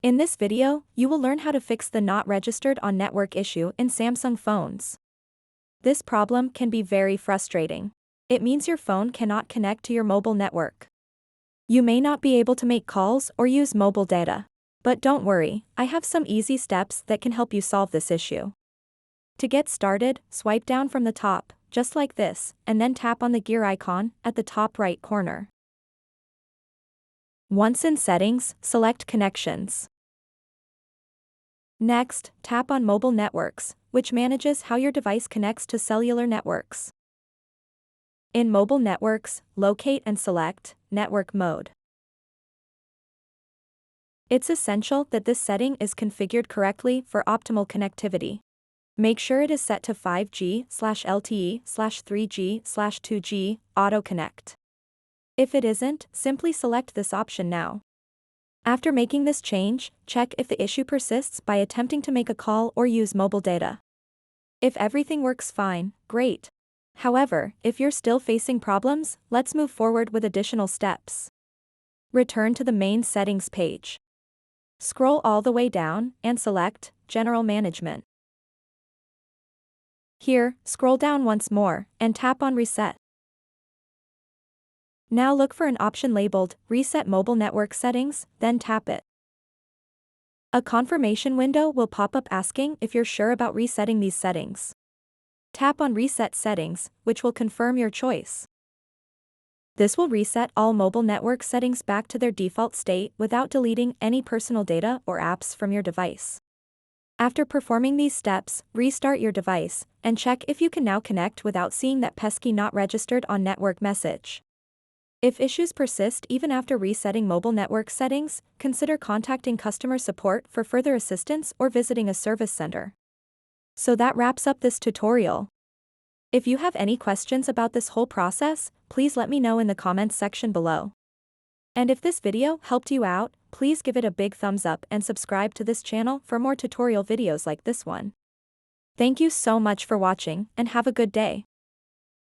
In this video, you will learn how to fix the not registered on network issue in Samsung phones. This problem can be very frustrating. It means your phone cannot connect to your mobile network. You may not be able to make calls or use mobile data. But don't worry, I have some easy steps that can help you solve this issue. To get started, swipe down from the top, just like this, and then tap on the gear icon at the top right corner. Once in Settings, select Connections. Next, tap on Mobile Networks, which manages how your device connects to cellular networks. In Mobile Networks, locate and select Network Mode. It's essential that this setting is configured correctly for optimal connectivity. Make sure it is set to 5G/LTE/3G/2G Autoconnect. If it isn't, simply select this option now. After making this change, check if the issue persists by attempting to make a call or use mobile data. If everything works fine, great. However, if you're still facing problems, let's move forward with additional steps. Return to the main settings page. Scroll all the way down and select General Management. Here, scroll down once more and tap on Reset. Now look for an option labeled Reset Mobile Network Settings, then tap it. A confirmation window will pop up asking if you're sure about resetting these settings. Tap on Reset Settings, which will confirm your choice. This will reset all mobile network settings back to their default state without deleting any personal data or apps from your device. After performing these steps, restart your device and check if you can now connect without seeing that pesky not registered on network message. If issues persist even after resetting mobile network settings, consider contacting customer support for further assistance or visiting a service center. So that wraps up this tutorial. If you have any questions about this whole process, please let me know in the comments section below. And if this video helped you out, please give it a big thumbs up and subscribe to this channel for more tutorial videos like this one. Thank you so much for watching and have a good day.